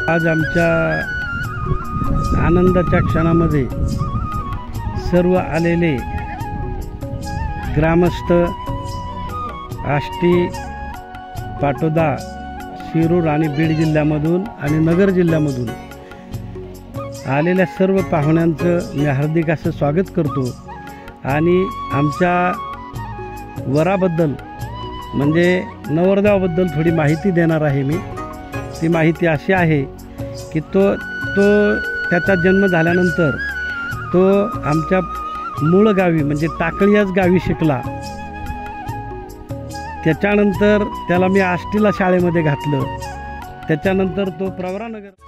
आज आमच्या आनंदाच्या क्षणामध्ये सर्व आलेले ग्रामस्थ आष्टी, पाटोदा, शिरूर आणि बीड जिल्ह्यामधून आणि नगर जिल्ह्यामधून आलेल्या सर्व पाहुण्यांचं मी हार्दिक असं स्वागत करतो। आणि आमच्या वराबद्दल म्हणजे नवरदेवाबद्दल थोडी माहिती देणार आहे मी। ती माहिती अशी आहे की तो त्याचा जन्म झाल्यानंतर तो आमच्या मूळ गावी म्हणजे टाकळी याच गावी शिकला। त्याच्यानंतर त्याला मी आष्टीला शाळेमध्ये घातलं। त्याच्यानंतर तो प्रवरानगर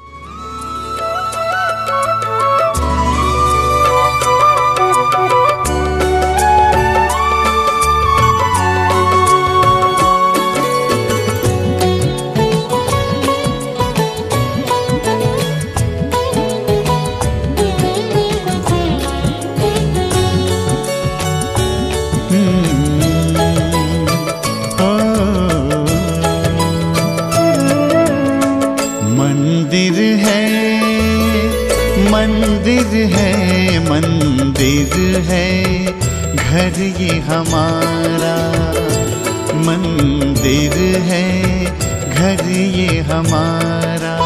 मंदिर है घर ये हमारा, मंदिर है घर ये हमारा।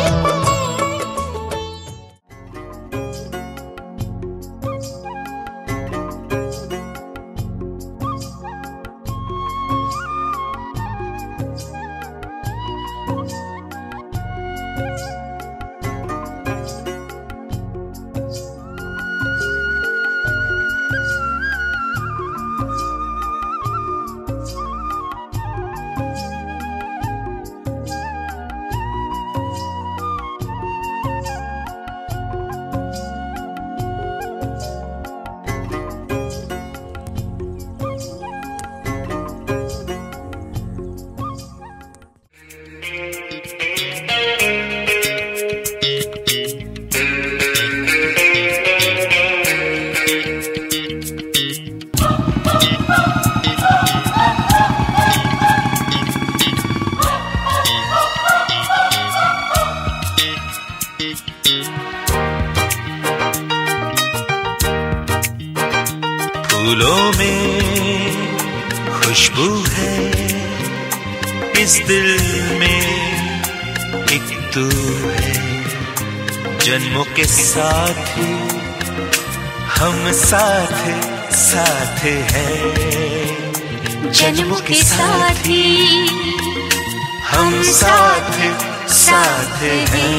फूलों में खुशबू है, इस दिल में एक तू है। जन्मों के साथ हम साथ साथ हैं, जन्मों के साथ हम साथ साथ हैं।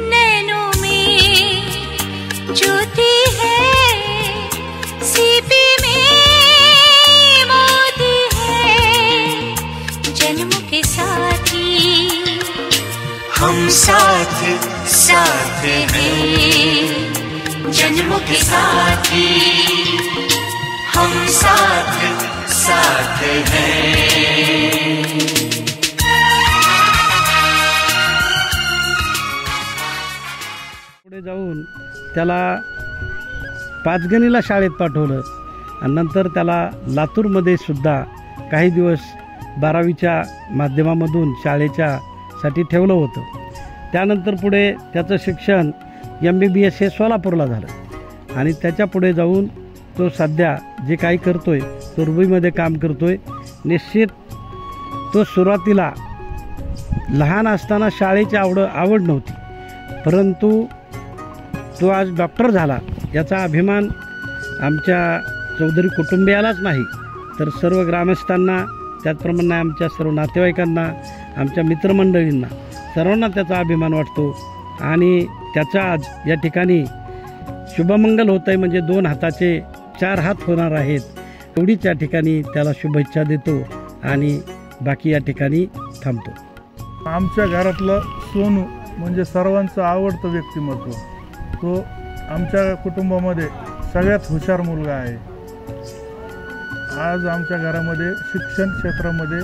नैनों में ज्योति है, सीपी में मोती है, जन्मों के साथ हम साथ साथ हैं, जन्मों के साथ हम साथ साथ हैं। पुढे जाऊन त्याला पाचगणीला शाळेत पाठवलं आणि नंतर त्याला लातूरमध्ये सुद्धा काही दिवस 12वीच्या माध्यमामधून शाळेच्या साठी ठेवलं होतं। त्यानंतर पुढे त्याचं शिक्षण MBBS हे सोलापूरला झालं आणि त्याच्या पुढे जाऊन तो सध्या जे काही करतोय तो रुबीमध्ये काम करतोय। निश्चित तो सुरुवातीला लहान असताना शाळेची आवड नव्हती, परंतु तो आज डॉक्टर झाला याचा अभिमान आमच्या चौधरी कुटुंबियालाच नाही तर सर्व ग्रामस्थांना, त्याचप्रमाणे आमच्या सर्व नातेवाईकांना, आमच्या मित्रमंडळींना सर्वांना त्याचा अभिमान वाटतो। आणि त्याचा आज या ठिकाणी शुभमंगल होत आहे, म्हणजे 2 हाताचे 4 हात होणार आहेत, एवढीच या ठिकाणी त्याला शुभेच्छा देतो आणि बाकी या ठिकाणी थांबतो। आमच्या घरातलं सोनू म्हणजे सर्वांचं आवडतं व्यक्तिमत्व। तो आमच्या कुटुंबामध्ये सगळ्यात हुशार मुलगा आहे। आज आमच्या घरामध्ये शिक्षण क्षेत्रामध्ये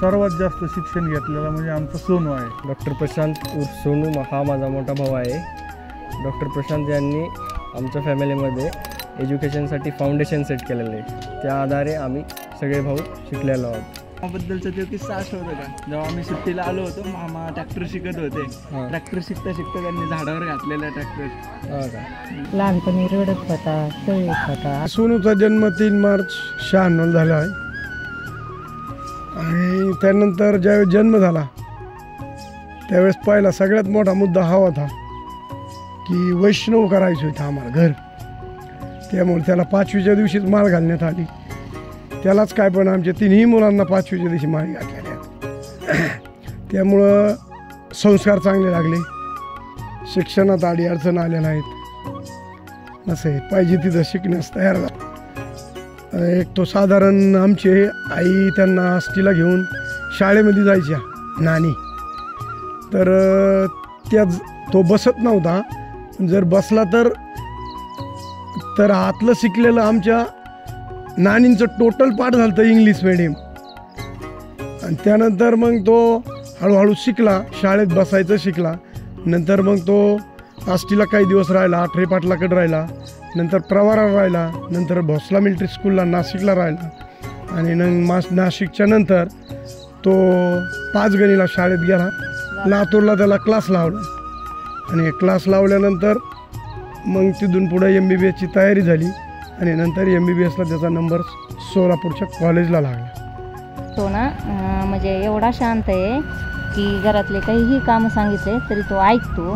सर्वात जास्त शिक्षण घेतलेला म्हणजे आमचा सोनू आहे। डॉक्टर प्रशांत उर्फ सोनू हा माझा मोठा भाऊ आहे। डॉक्टर प्रशांत यांनी आमच्या फॅमिलीमध्ये एज्युकेशनसाठी फाउंडेशन सेट केलेलं आहे, त्या आधारे आम्ही सगळे भाऊ शिकलेलो आहोत। बद्दलचा तो किस्सा आठवतो का? जेव्हा आम्ही सुट्टीला आलो होतो, मामा ट्रॅक्टर शिकत होते. ट्रॅक्टर शिकता शिकता त्यांनी झाडावर घातलेला ट्रॅक्टर. लहानपणी रडत होता, चळीत होता. सोनूचा जन्म 3 मार्च 96 झाला आहे आणि त्यानंतर ज्यावेळेस जन्म झाला त्यावेळेस पहिला सगळ्यात मोठा मुद्दा हा होता की वैष्णव करायचं होतं आम्हाला घर. त्यामुळे त्याला 5वीच्या दिवशीच माळ घालण्यात आली. त्यालाच काय पण आमच्या 3ही मुलांना 5वीच्या दिवशी माळ घातलेल्या आहेत. त्यामुळं संस्कार चांगले लागले, शिक्षणात अडचण आल्या नाहीत. असं आहे, पाहिजे तिथं शिकण्यास तयार झाला. एक तो साधारण आमचे आई त्यांना आष्टीला घेऊन शाळेमध्ये जायच्या नानी, तर तो बसत नव्हता. जर बसला तर आतलं शिकलेलं आमच्या नानींचं टोटल पाठ झालं होतं इंग्लिश मीडियम. आणि त्यानंतर मग तो हळूहळू शिकला, शाळेत बसायचं शिकला. नंतर मग तो आष्टीला काही दिवस राहिला, आठरे पाटलाकडे राहिला, नंतर प्रवाराला राहिला, नंतर भोसला मिलिटरी स्कूलला नाशिकला राहिला. आणि नाशिकच्या नंतर तो 5 गणीला शाळेत गेला. लातूरला त्याला क्लास लावला आणि क्लास लावल्यानंतर मग तिथून पुढे MBBSची तयारी झाली आणि नंतर MBBSला त्याचा नंबर सोलापूरच्या कॉलेजला लागला. तो ना म्हणजे एवढा शांत आहे की घरातले काहीही कामं सांगितले तरी तो ऐकतो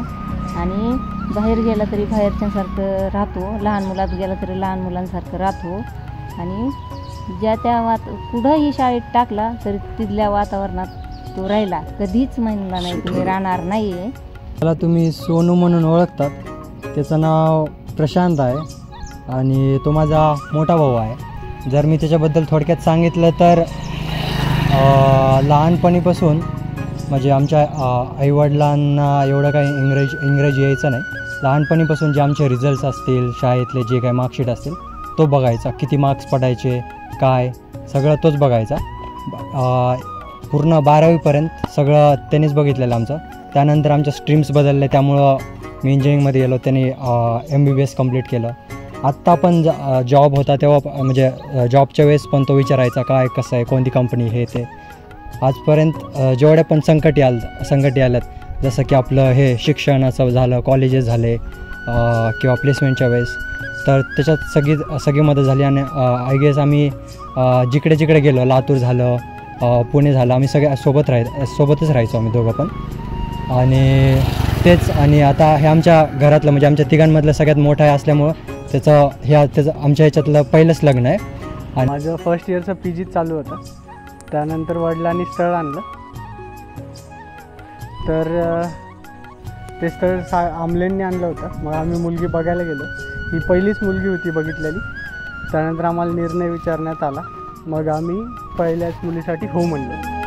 आणि बाहेर गेला तरी बाहेरच्यांसारखं राहतो, लहान मुलात गेला तरी लहान मुलांसारखं राहतो. आणि ज्या त्या कुठंही शाळेत टाकला तरी तिथल्या वातावरणात तो राहिला, कधीच म्हणला नाही तुम्ही राहणार नाही आहे. त्याला तुम्ही सोनू म्हणून ओळखतात. त्याचं नाव प्रशांत आहे आणि तो माझा मोठा भाऊ आहे. जर मी त्याच्याबद्दल थोडक्यात सांगितलं तर लहानपणीपासून म्हणजे आमच्या आईवडिलांना एवढं काही इंग्रजी यायचं नाही. लहानपणीपासून जे आमचे रिझल्ट्स असतील, शाळेतले जे काही मार्कशीट असतील तो बघायचा, किती मार्क्स पडायचे काय सगळं तोच बघायचा. पूर्ण 12वीपर्यंत सगळं त्यानेच बघितलेलं आमचं. त्यानंतर आमच्या स्ट्रीम्स बदलले, त्यामुळं मी इंजिनिअरिंगमध्ये गेलो, त्याने MBBS कंप्लीट केलं. आत्ता पण जॉब होता तेव्हा म्हणजे जॉबच्या वेळेस पण तो विचारायचा काय कसं आहे, कोणती कंपनी हे ते. आजपर्यंत जेवढ्या पण संकटी आल्यात, जसं की आपलं हे शिक्षणाचं झालं, कॉलेजेस झाले किंवा प्लेसमेंटच्या वेळेस, तर त्याच्यात सगळी मदत झाली. आणि आय गेस आम्ही जिकडे जिकडे गेलो, लातूर झालं, पुणे झालं, आम्ही सगळ्या सोबतच राहायचो आम्ही दोघं पण. आणि तेच, आणि आता हे आमच्या घरातलं म्हणजे आमच्या तिघांमधलं सगळ्यात मोठं आहे असल्यामुळं त्याचं आमच्या ह्याच्यातलं पहिलंच लग्न आहे. आणि माझं फर्स्ट इयरचं PG चालू होतं. त्यानंतर वडिलांनी स्थळ आणलं, तर ते स्थळ आमलेंनी आणलं होतं. मग आम्ही मुलगी बघायला गेलो. ही पहिलीच मुलगी होती बघितलेली. त्यानंतर आम्हाला निर्णय विचारण्यात आला. मग आम्ही पहिल्याच मुलीसाठी हो म्हणलो.